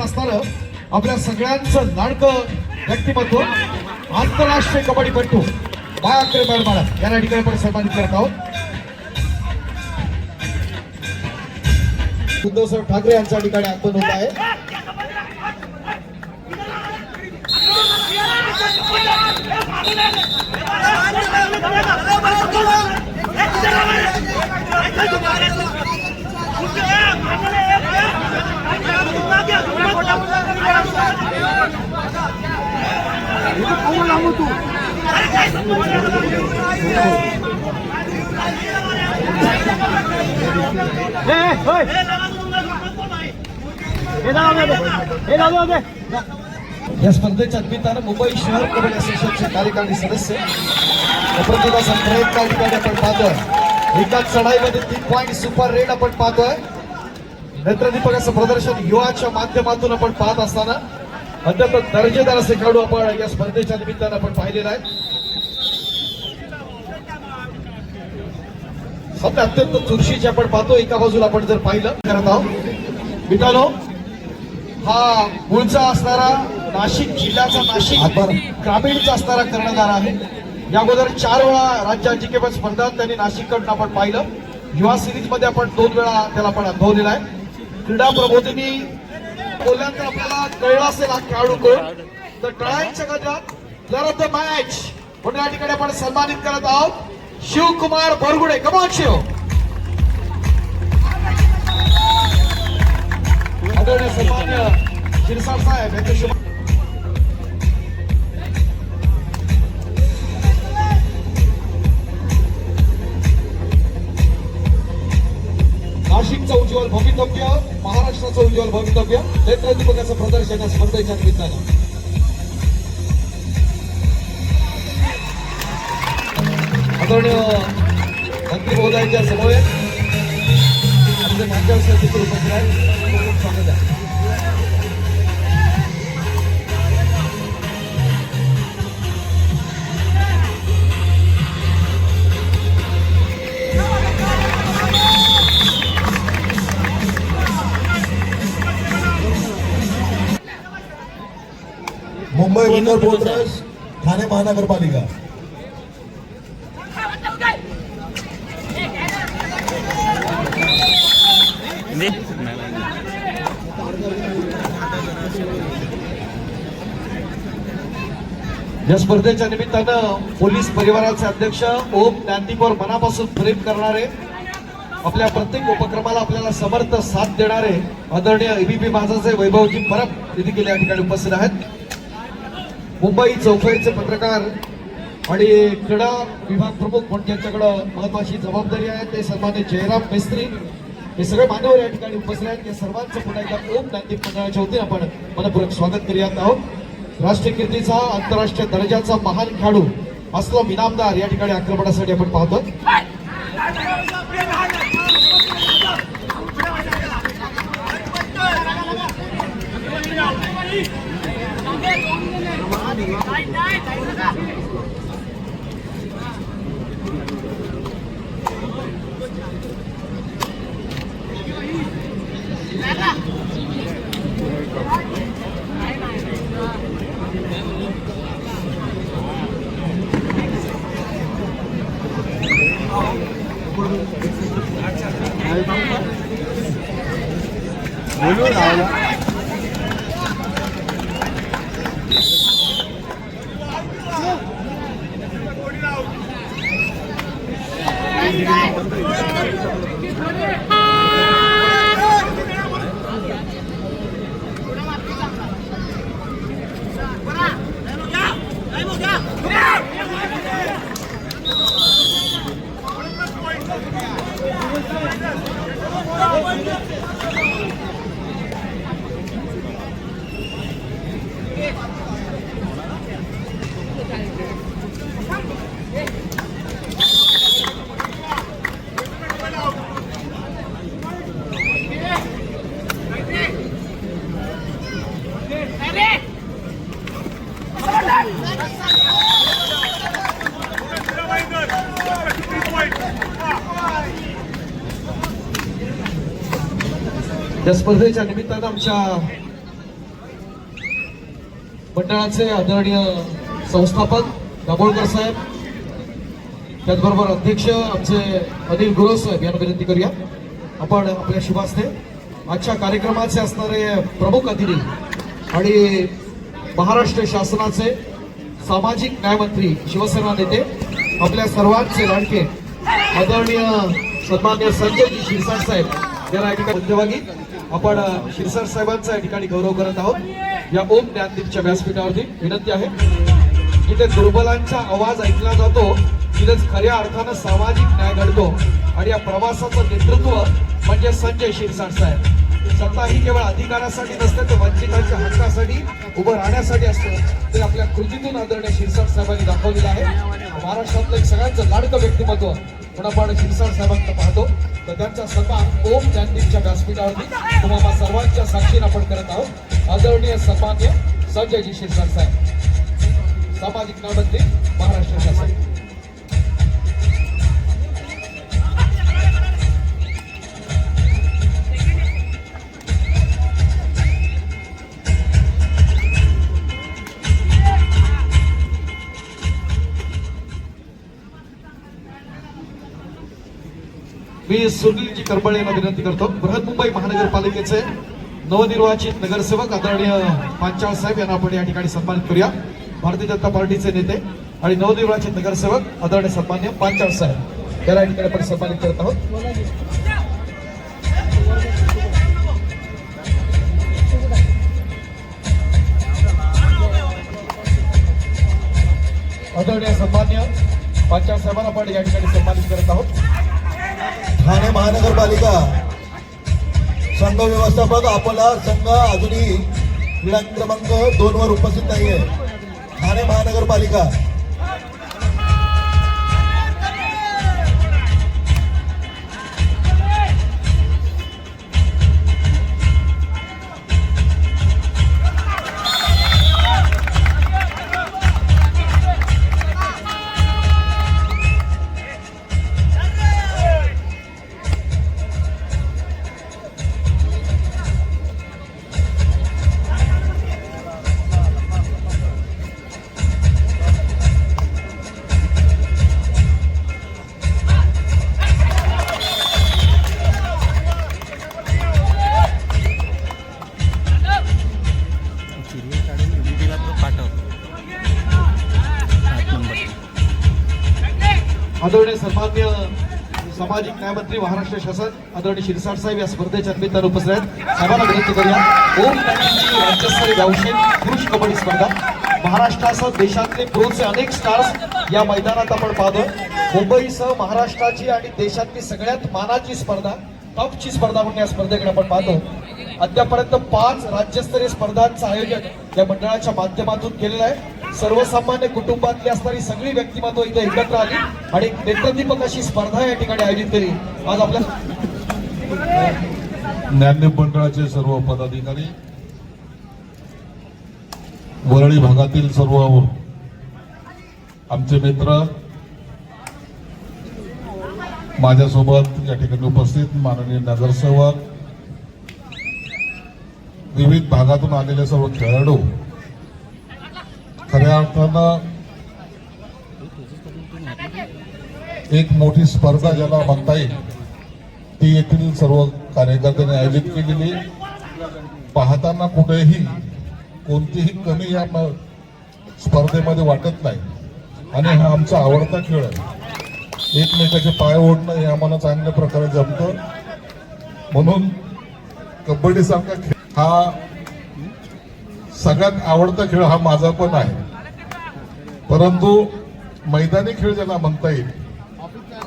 असणारं आपल्या सगळ्यांचं लाडकं व्यक्तिमत्व आंतरराष्ट्रीय कबड्डीपटू बाळासाहेब मॅडम यांना ठिकाणी पण सन्मानित करत आहोत. उद्धवसाहेब ठाकरे यांच्या ठिकाणी आगमन होत आहे. या स्पर्धेच्या निमित्तानं मुंबई शहर कबड्डी असोसिएशनचे कार्यकारी सदस्य प्रतिभाचा प्रयत्न ठिकाणी आपण पाहतोय. एकाच चढाईमध्ये 3 पॉईंट सुपर रेड आपण पाहतोय. नेत्रदीपकाचं प्रदर्शन युवाच्या माध्यमातून आपण पाहत असताना अत्यंत दर्जेदार असे खेळाडू आपण या स्पर्धेच्या निमित्तानं आपण पाहिलेला आहे. सध्या अत्यंत चुरशीचे आपण पाहतो. एका बाजूला आपण जर पाहिलं करत आहोत मित्रांनो, हा मूळचा असणारा नाशिक जिल्ह्याचा नाशिक ग्रामीणचा असणारा कर्णधार आहे. या अगोदर 4 वेळा राज्य अजिंक्यपद स्पर्धात त्यांनी नाशिककडून आपण पाहिलं. युवा सिरीज मध्ये आपण 2 वेळा त्याला आपण अनुभवलेला आहे. क्रीडा प्रबोधिनी बोलल्यानंतर आपल्याला कळलं असेल हा खेळाडू कोण. तर टाळ्यांच्या गजरात प्लेअर ऑफ द मॅच म्हणून या ठिकाणी आपण सन्मानित करत आहोत शिवकुमार बोरगुडे. कमान शिव. आदरणीय सन्मान्य शिरसाट साहेब यांच्याशी नाशिकचं उज्ज्वल भवितव्य, महाराष्ट्राचं उज्ज्वल भवितव्य नेत्रदीपकाचं प्रदर्शन या स्पर्धेच्या निमित्तानं. आदरणीय मंत्री महोदयांच्या समवेत आमचे मान्यवर देखील उपस्थित आहेत. स्वागत आहे. मुंबई बंदर बोर्डर्स ठाणे महानगरपालिका. या स्पर्धेच्या निमित्तानं पोलीस परिवाराचे अध्यक्ष ओम ज्ञानदीपवर मनापासून प्रेम करणारे, आपल्या प्रत्येक उपक्रमाला आपल्याला समर्थ साथ देणारे आदरणीय एबीपी माझाचे वैभवजी परब देखील या ठिकाणी उपस्थित आहेत. मुंबई चौफेरचे पत्रकार आणि क्रीडा विभाग प्रमुख म्हणून ज्यांच्याकडे महत्वाची जबाबदारी आहे ते सन्मान्य जयराम मेस्त्री हे सगळे मान्यवर या ठिकाणी उपस्थित आहेत. या सर्वांचं पुन्हा एकदा ओम ज्ञानदीप मंडळाच्या वतीने आपण मनपूर्वक स्वागत करूयात आहोत. राष्ट्रीय कीर्तीचा आंतरराष्ट्रीय दर्जाचा महान खेळाडू अस्लम इनामदार या ठिकाणी आक्रमणासाठी आपण पाहतो. या स्पर्धेच्या निमित्तानं आमच्या मंडळाचे आदरणीय संस्थापक दाभोळकर साहेब, त्याचबरोबर अध्यक्ष आमचे अनिल गुरव साहेब यांना विनंती करूया आपण आपल्या शुभ हस्ते आजच्या कार्यक्रमाचे असणारे प्रमुख अतिथी आणि महाराष्ट्र शासनाचे सामाजिक न्याय मंत्री, शिवसेना नेते, आपल्या सर्वांचे लाडके आदरणीय सन्मान्य संजयजी शिरसाट साहेब यांना या ठिकाणी मध्यभागी आपण शिरसाट साहेबांचा या ठिकाणी गौरव करत आहोत। या ओम ज्ञानदीपच्या व्यासपीठावरती विनंती आहे, जिथे दुर्बलांचा आवाज ऐकला जातो तिथेच खऱ्या अर्थानं सामाजिक न्याय घडतो आणि या प्रवासाचं नेतृत्व म्हणजे संजय शिरसाट साहेब। सत्ता ही केवळ अधिकारासाठी नसते, तर वंचितांच्या हक्कासाठी उभं राहण्यासाठी असतं। ते आपल्या कृतीतून आदरणीय शिरसाट साहेबांनी दाखवलेलं आहे। महाराष्ट्रातलं एक सगळ्यांचं लाडकं व्यक्तिमत्व म्हणून आपण शिरसाट साहेबांना पाहतो, तर त्यांचा सन्मान ओम ज्ञानदीपच्या व्यासपीठावरती तुम्हाला सर्वांच्या साक्षीने आपण करत आहोत। आदरणीय सन्मान्य संजयजी शिरसाट साहेब, सामाजिक न्याय मंत्री, महाराष्ट्र शासन। मी सुनीलजी करबळे यांना विनंती करतो, बृहन्मुंबई महानगरपालिकेचे नवनिर्वाचित नगरसेवक आदरणीय पांचाळ साहेब यांना आपण या ठिकाणी सन्मानित करूया। भारतीय जनता पार्टीचे नेते आणि नवनिर्वाचित नगरसेवक आदरणीय सन्मान्य पांचाळ साहेब याला या ठिकाणी आपण सन्मानित करत आहोत। आदरणीय सन्मान्य पांचाळ साहेबांना आपण या ठिकाणी सन्मानित करत आहोत। ठाणे महानगरपालिका संघ व्यवस्थापक आपला संघ अजूनही विधान क्रमांक 2 वर उपस्थित नाहीये। ठाणे महानगरपालिका आदरणीय सन्मान्य सामाजिक न्याय मंत्री, महाराष्ट्र शासन आदरणीय शिरसाट साहेब या स्पर्धेच्या निमित्तानं उपस्थित आहेत। साहेबांना विनंती करूया ओम ज्ञानदीपची राज्यस्तरीय व्यावसायिक पुरुष कबड्डी स्पर्धा महाराष्ट्रासह देशातले प्रोचे अनेक स्टार्स या मैदानात आपण पाहतो। मुंबईसह महाराष्ट्राची आणि देशातली सगळ्यात मानाची स्पर्धा, टॉपची स्पर्धा म्हणून या स्पर्धेकडे आपण पाहतो। अद्यापर्यंत 5 राज्यस्तरीय स्पर्धांचं आयोजन या मंडळाच्या माध्यमातून केलेलं आहे। सर्वसामान्य कुटुंबातली असणारी सगळी व्यक्तिमत्व इथे एकत्र आली आणि नेत्रदीपक अशी स्पर्धा या ठिकाणी आयोजित केली। आज आपल्या ज्ञानदीप मंडळाचे सर्व पदाधिकारी, वरळी भागातील सर्व आमचे मित्र, माझ्यासोबत या ठिकाणी उपस्थित माननीय नगरसेवक, विविध भागातून आलेले सर्व खेळाडू, खऱ्या अर्थानं एक मोठी स्पर्धा ज्याला म्हणता येईल ती येथील सर्व कार्यकर्त्यांनी आयोजित केलेली। पाहताना कुठेही कोणतीही कमी या स्पर्धेमध्ये वाटत नाही आणि हा आमचा आवडता खेळ आहे। एकमेकाचे पाय ओढणं हे आम्हाला चांगल्या प्रकारे जमतं, म्हणून कबड्डी सारखा खेळ हा सगळ्यात आवडता खेळ हा माझा पण आहे। परंतु मैदानी खेळ ज्याला म्हणता येईल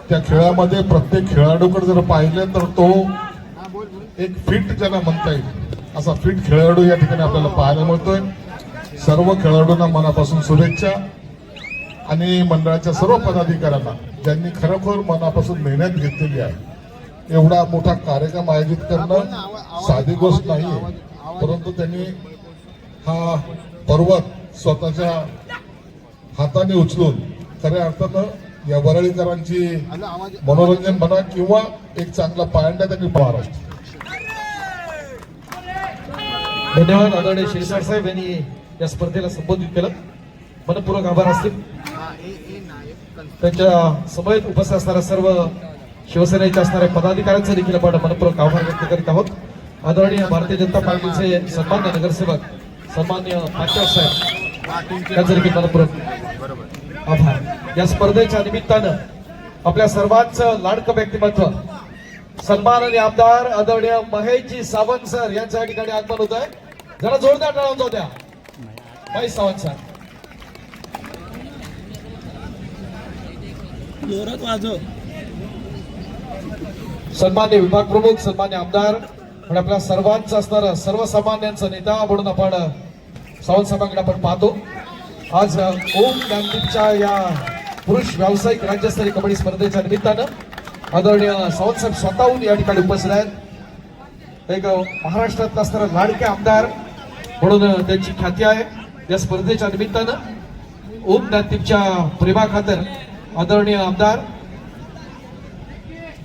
त्या खेळामध्ये प्रत्येक खेळाडूकडे जर पाहिले तर तो एक फिट ज्याला म्हणता येईल असा फिट खेळाडू या ठिकाणी आपल्याला पाहायला मिळतोय। सर्व खेळाडूंना मनापासून शुभेच्छा आणि मंडळाच्या सर्व पदाधिकाऱ्यांना ज्यांनी खरोखर मनापासून मेहनत घेतलेली आहे। एवढा मोठा कार्यक्रम आयोजित करणं साधी गोष्ट नाहीये, परंतु त्यांनी हा पर्वत स्वतःच्या हाताने उचलून खऱ्या अर्थानं या वरळीकरांची मनोरंजन म्हणा किंवा एक चांगला पायंडा त्यांनी महाराष्ट्र। धन्यवाद आदरणीय शिरसाट साहेब यांनी या स्पर्धेला संबोधित केलं. मनपूर्वक आभार असतील. त्यांच्या समवेत उपस्थित असणाऱ्या सर्व शिवसेनेच्या असणाऱ्या पदाधिकाऱ्यांचे देखील आपण मनपूर्वक आभार व्यक्त करीत आहोत. आदरणीय भारतीय जनता पार्टीचे सन्मान्य नगरसेवक सन्मान्य पाटील साहेब यांचे देखील मनपूर्वक आभार. या स्पर्धेच्या निमित्तानं आपल्या सर्वांचं लाडकं व्यक्तिमत्व सन्माननीय आमदार आदरणीय महेशजी सावंत सर यांच्या ठिकाणी आगमन होत आहे. जरा जोरदार टाळून जाऊ द्या. महेश सावंत सर जोरात वाजव. सन्मान्य विभाग प्रमुख सन्मान्य आमदार आणि आपल्या सर्वांचं असणारं सर्वसामान्यांचा नेता म्हणून आपण सावंत साहेबांकडे आपण पाहतो. आज ओम ज्ञानदीपच्या या पुरुष व्यावसायिक राज्यस्तरीय कबड्डी स्पर्धेच्या निमित्तानं आदरणीय सावंत साहेब स्वतःहून या ठिकाणी उपस्थित आहेत. एक महाराष्ट्रात असणारा लाडके आमदार म्हणून त्यांची ख्याती आहे. या स्पर्धेच्या निमित्तानं ओम ज्ञानदीपच्या प्रेमाखातर आदरणीय आमदार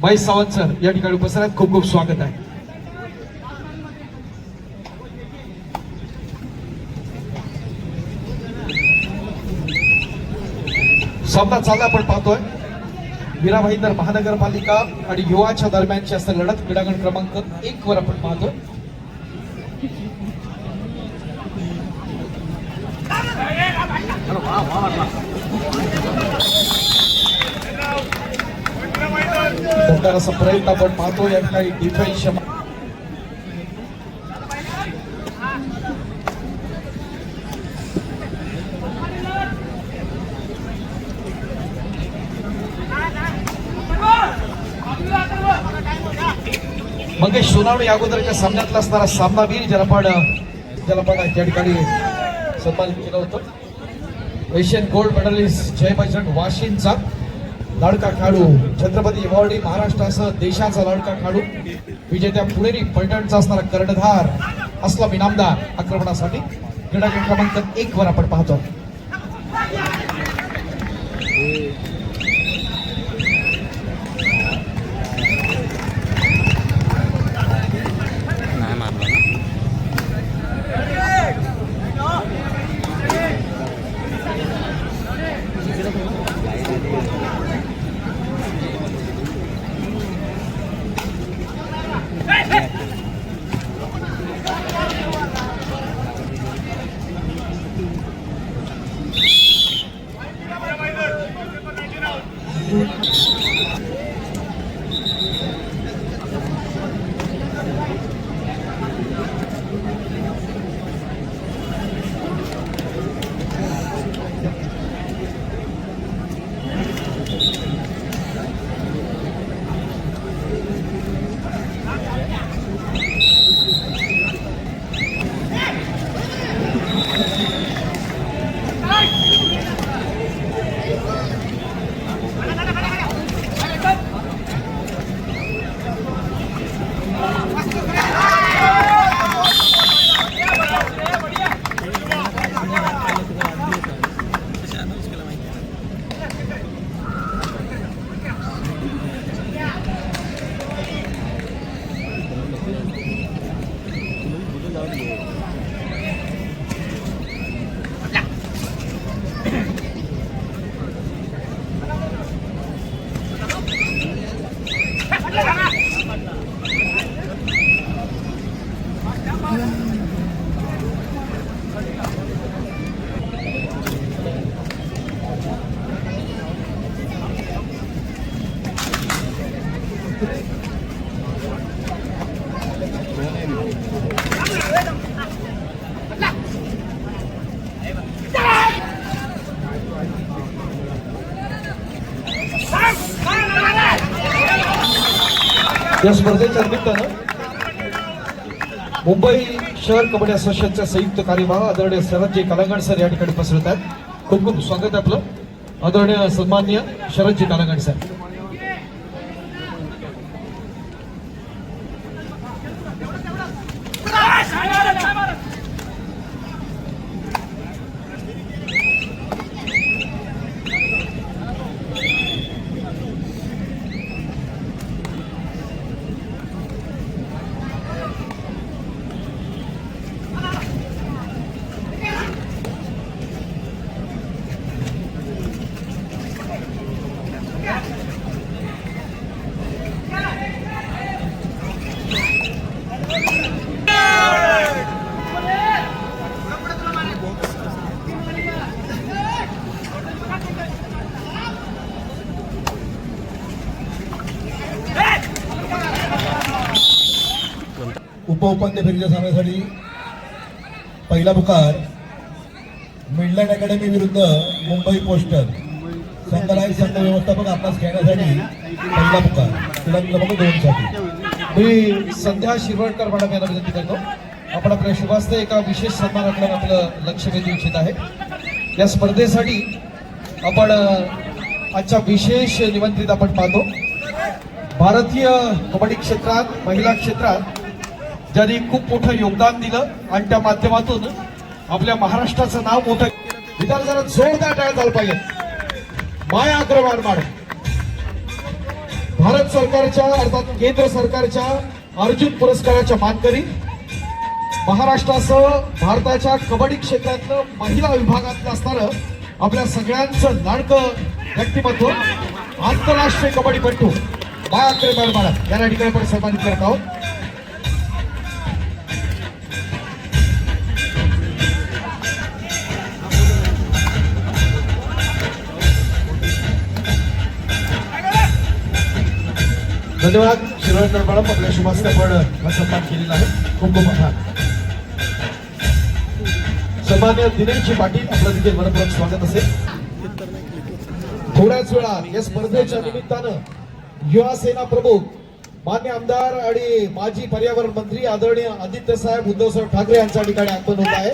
महेश सावंत सर या ठिकाणी उपस्थित आहेत. खूप खूप स्वागत आहे. सामना चालला आपण पाहतोय. मीरा भाईंदर महानगरपालिका आणि युवाच्या दरम्यानची असणारी लढत क्रीडांगण क्रमांक 1 वर आपण पाहतोय. जोरदार असा प्रयत्न आपण पाहतो या ठिकाणी डिफेन्स मंगेश सोनावणे या अगोदरच्या सामन्यातला असणारा सामनावीर ज्याला पण त्या ठिकाणी सन्मानित केलं होतं. एशियन गोल्ड मेडलिस्ट जय बजरंग वाशिमचा लाडका खेळाडू, छत्रपती एवॉर्डी महाराष्ट्रासह देशाचा लाडका खेळाडू, विजेत्या पुणेरी पलटणचा असणारा कर्णधार अस्लम इनामदार आक्रमणासाठी क्रीडांगण क्रमांक 1 वर आपण पाहतो. या स्पर्धेच्या निमित्तानं मुंबई शहर कबड्डी असोसिएशनच्या संयुक्त कार्यवाह आदरणीय शरदजी कलांगण सर या ठिकाणी उपस्थित आहेत. खूप खूप स्वागत आहे आपलं. आदरणीय सन्माननीय शरदजी कलांगण सर. उपउपांत्य फेरीच्या सामन्यासाठी पहिला पुकार मिडलँड अकॅडमी विरुद्ध मुंबई पोस्टल संघनायक संघ व्यवस्थापक आपणास खेळण्यासाठी पहिला पुकार क्रमांक 2 साठी मी संध्या शिरवळकर मॅडम यांना विनंती करतो. आपण आपल्या शुभास्ते एका विशेष सन्मानाकडे आपलं लक्ष वेधू इच्छित आहे. या स्पर्धेसाठी आपण आजच्या विशेष निमंत्रित आपण पाहतो. भारतीय कबड्डी क्षेत्रात, महिला क्षेत्रात ज्यांनी खूप मोठं योगदान दिलं आणि त्या माध्यमातून आपल्या महाराष्ट्राचं नाव मोठं. विधान जरा जोरदार टाळ्या झालं पाहिजे. माया अग्रवाल मॅडम भारत सरकारच्या अर्थात केंद्र सरकारच्या अर्जुन पुरस्काराच्या मानकरी, महाराष्ट्रासह भारताच्या कबड्डी क्षेत्रातलं महिला विभागातलं असणारं आपल्या सगळ्यांचं लाडकं व्यक्तिमत्व, आंतरराष्ट्रीय कबड्डीपटू माया अग्रवाल मॅडम या ठिकाणी आपण सन्मानित करत आहोत. धन्यवाद शिरवळकर मॅडम, आपल्या शुभास्ते आपण हा सन्मान केलेला आहे. खूप खूप आभार. सन्मान्य दिनेशजी पाटील आपलं देखील मनपूर्वक स्वागत असेल. थोड्याच वेळात या स्पर्धेच्या निमित्तानं युवा सेना प्रमुख मान्य आमदार आणि माजी पर्यावरण मंत्री आदरणीय आदित्य साहेब उद्धवसाहेब ठाकरे यांच्या ठिकाणी आगमन होत आहे.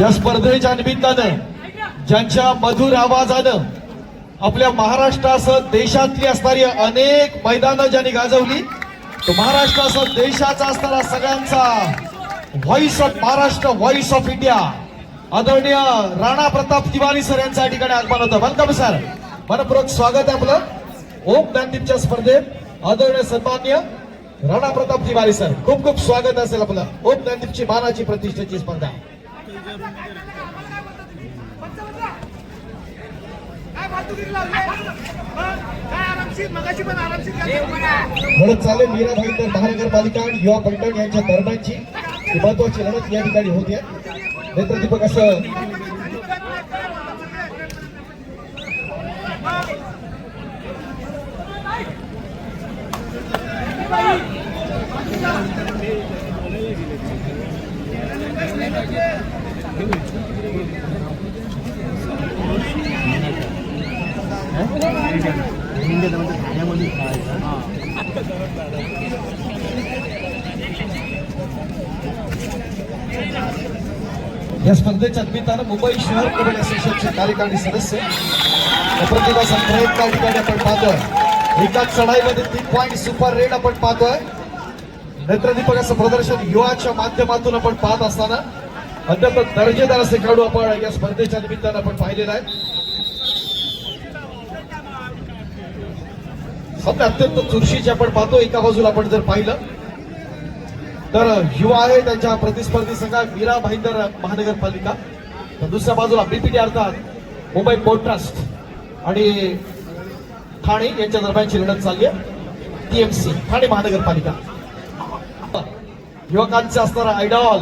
या स्पर्धेच्या निमित्तानं ज्यांच्या मधुर आवाजानं आपल्या महाराष्ट्रासह देशातली असणारी अनेक मैदानं ज्यांनी गाजवली, तो महाराष्ट्रासह देशाचा असणारा सगळ्यांचा voice of Maharashtra, voice of India आदरणीय राणा प्रताप तिवारी सर यांच्या ठिकाणी आगमन होतं. वेलकम सर, मनपूर्वक स्वागत आहे आपलं. ओम ज्ञानदीपच्या स्पर्धेत आदरणीय सन्मान्य राणा प्रताप तिवारी सर, खूप खूप स्वागत असेल आपलं. ओम ज्ञानदीपची मानाची प्रतिष्ठेची स्पर्धा. म्हणत चालेल मीरा भाईंदर महानगरपालिका आणि युवा पलटण यांच्या दरम्यानची महत्वाची लढत या ठिकाणी होते. नेत्रदीपक असं या स्पर्धेच्या निमित्तानं मुंबई शहर कबड्डी असोसिएशनचे कार्यकारी सदस्य प्रतिभाचा प्रयत्न या ठिकाणी आपण पाहतोय. एकाच चढाईमध्ये 3 पॉईंट सुपर रेड आपण पाहतोय. नेत्रदीपक असं प्रदर्शन युवाच्या माध्यमातून आपण पाहत असताना अत्यंत दर्जेदार असे खेळाडू आपण या स्पर्धेच्या निमित्तानं आपण पाहिलेला आहे. सध्या अत्यंत चुरशीचे आपण पाहतो. एका बाजूला आपण जर पाहिलं तर युवा आहे, त्यांच्या प्रतिस्पर्धी संघात मीरा भाईंदर महानगरपालिका, तर दुसऱ्या बाजूला बीपीटी अर्थात मुंबई पोर्ट ट्रस्ट आणि ठाणे यांच्या दरम्यानची लढत चालली आहे. टीएमसी ठाणे महानगरपालिका. युवकांचा असणारा आयडॉल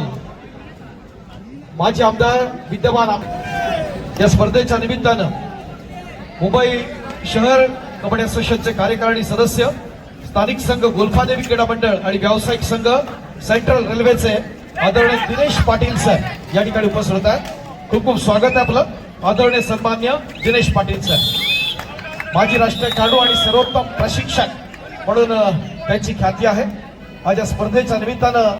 माजी आमदार विद्यमान या स्पर्धेच्या निमित्तानं मुंबई शहर कबड्डी असोसिएशनचे कार्यकारिणी सदस्य, स्थानिक संघ गोल्फादेवी क्रीडा मंडळ आणि व्यावसायिक संघ सेंट्रल रेल्वेचे आदरणीय दिनेश पाटील सर या ठिकाणी उपस्थित होत आहेत. खूप खूप स्वागत आहे आपलं. आदरणीय सन्मान्य दिनेश पाटील सर माजी राष्ट्रीय खेळाडू आणि सर्वोत्तम प्रशिक्षक म्हणून त्यांची ख्याती आहे. आज या स्पर्धेच्या निमित्तानं